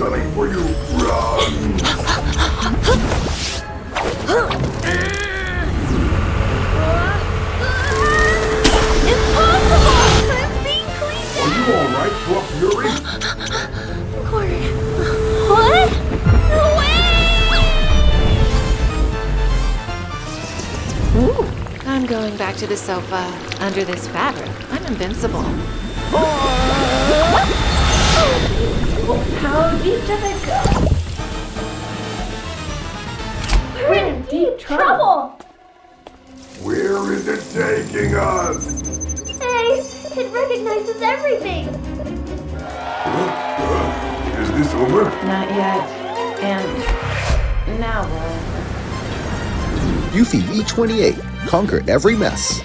coming for you! Run! Impossible! I'm being cleaned Are you alright, Fluff Fury? Cord. What? No way! Ooh. I'm going back to the sofa. Under this fabric, I'm invincible. How deep does it go? We're in deep trouble! Where is it taking us? Hey, it recognizes everything! Is this over? Not yet. And now what? Eufy E28. Conquer every mess.